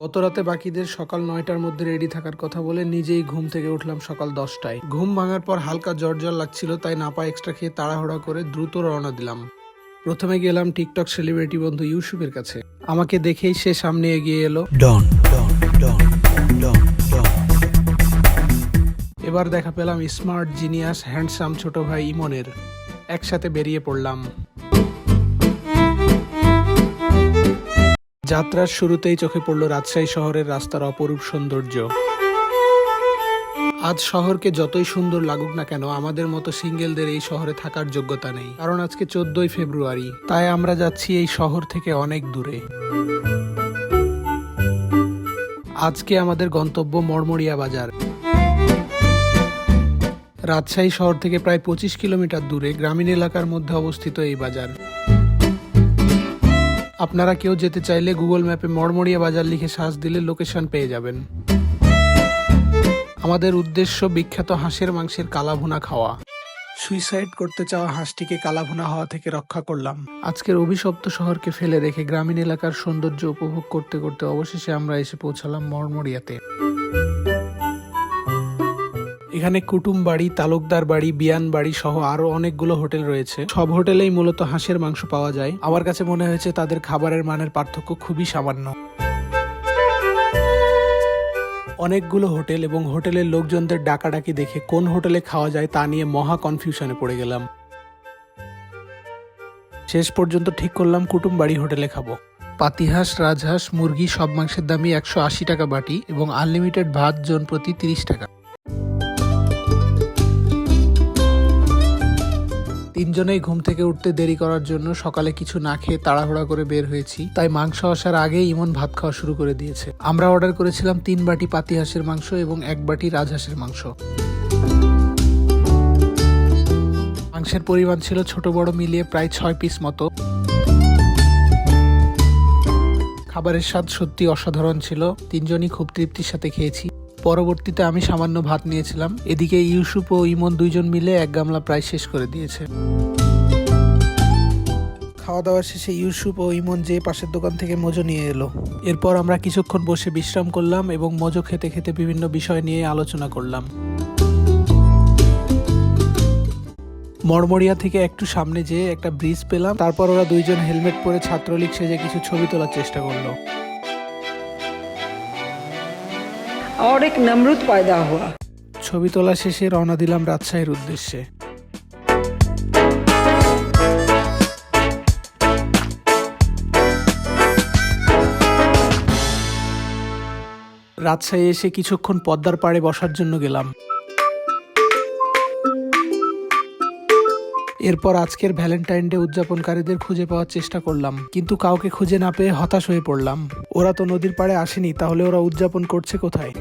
গত রাতে বাকিদের সকাল ৯টার মধ্যে রেডি থাকার কথা বলে নিজেই ঘুম থেকে উঠলাম সকাল 10টায়। ঘুম ভাঙার পর হালকা জ্বর লাগছিল, তাই নাপা এক্সট্রা খেয়ে তাড়াহুড়া করে দ্রুত রওনা দিলাম। প্রথমে গেলাম টিকটক সেলিব্রিটি বন্ধু ইউসুফের কাছে। আমাকে দেখেই সে সামনে এগিয়ে এলো। ডন ডন ডন ডন ডন। এবার দেখা পেলাম স্মার্ট, জিনিয়াস, হ্যান্ডসাম ছোট ভাই ইমনের। একসাথে বেরিয়ে পড়লাম। যাত্রার শুরুতেই চোখে পড়ল রাজশাহী শহরের রাস্তার অপরূপ সৌন্দর্য। আজ শহরকে যতই সুন্দর লাগুক না কেন, আমাদের মতো সিঙ্গেলদের এই শহরে থাকার যোগ্যতা নেই। কারণ আজকে 14ই ফেব্রুয়ারি, তাই আমরা যাচ্ছি এই শহর থেকে অনেক দূরে। আজকে আমাদের গন্তব্য মরমরিয়া বাজার। রাজশাহী শহর থেকে প্রায় 25 কিলোমিটার দূরে গ্রামীণ এলাকার মধ্যে অবস্থিত এই বাজার। আপনারা কেউ যেতে চাইলে গুগল ম্যাপে মরমরিয়া বাজার লিখে সার্চ দিলে লোকেশন পেয়ে যাবেন। আমাদের উদ্দেশ্য বিখ্যাত হাঁসের মাংসের কালাভুনা খাওয়া। সুইসাইড করতে চাওয়া হাঁসটিকে কালাভুনা হওয়া থেকে রক্ষা করলাম। আজকের অভিশপ্ত শহরকে ফেলে রেখে গ্রামীণ এলাকার সৌন্দর্য উপভোগ করতে করতে অবশেষে আমরা এসে পৌঁছালাম মরমরিয়াতে। এখানে কুটুম বাড়ি, তালুকদার বাড়ি, বিয়ান বাড়ি সহ আরো অনেকগুলো হোটেল রয়েছে। সব হোটেলেই মূলত হাঁসের মাংস পাওয়া যায়। আমার কাছে মনে হয়েছে তাদের খাবারের মানের পার্থক্য খুবই সামান্য। অনেকগুলো হোটেল এবং হোটেলের লোকজনদের ডাকাডাকি দেখে কোন হোটেলে খাওয়া যায় তা নিয়ে মহা কনফিউশনে পড়ে গেলাম। শেষ পর্যন্ত ঠিক করলাম কুটুম বাড়ি হোটেলে খাবো। পাতিহাঁস, রাজহাঁস, মুরগি সব মাংসের দামই 180 টাকা বাটি এবং আনলিমিটেড ভাত জন প্রতি 30 টাকা। তিনজনেই ঘুম থেকে উঠতে দেরি করার জন্য সকালে কিছু না খেয়ে তাড়াহুড়া করে বের হয়েছি। তাই মাংস আসার আগেই ইমন ভাত খাওয়া শুরু করে দিয়েছে। আমরা অর্ডার করেছিলাম 3 বাটি পাতিহাঁসের মাংস এবং 1 বাটি রাজহাঁসের মাংস। মাংসের পরিমাণ ছিল ছোট বড় মিলিয়ে প্রায় 6 পিস মতো। খাবারের স্বাদ সত্যি অসাধারণ ছিল। তিনজনই খুব তৃপ্তির সাথে খেয়েছি। পরবর্তীতে আমি সামান্য ভাত নিয়েছিলাম। এদিকে ইউসুফ ও ইমন দুইজন মিলে 1 গামলা প্রায় শেষ করে দিয়েছে। খাওয়া দাওয়া শেষে ইউসুফ ও ইমন যে পাশের দোকান থেকে মোজো নিয়ে এলো। এরপর আমরা কিছুক্ষণ বসে বিশ্রাম করলাম এবং মোজো খেতে খেতে বিভিন্ন বিষয় নিয়ে আলোচনা করলাম। মরমরিয়া থেকে একটু সামনে যেয়ে একটা ব্রিজ পেলাম। তারপর ওরা দুইজন হেলমেট পরে ছাত্রলীগ সেজে কিছু ছবি তোলার চেষ্টা করলো। और एक नमरूद पैदा हुआ। ছবি তোলা শেষে রওনা দিলাম রাজশাহীর উদ্দেশ্যে। রাজশাহী এসে কিছুক্ষণ পদ্মার পাড়ে বসার জন্য গেলাম। এরপর আজকের ভ্যালেন্টাইন ডে উদযাপনকারীদের খুঁজে পাওয়ার চেষ্টা করলাম, কিন্তু কাউকে খুঁজে না পেয়ে হতাশ হয়ে পড়লাম। ওরা তো নদীর পাড়ে আসেনি, তাহলে ওরা উদযাপন করছে কোথায়?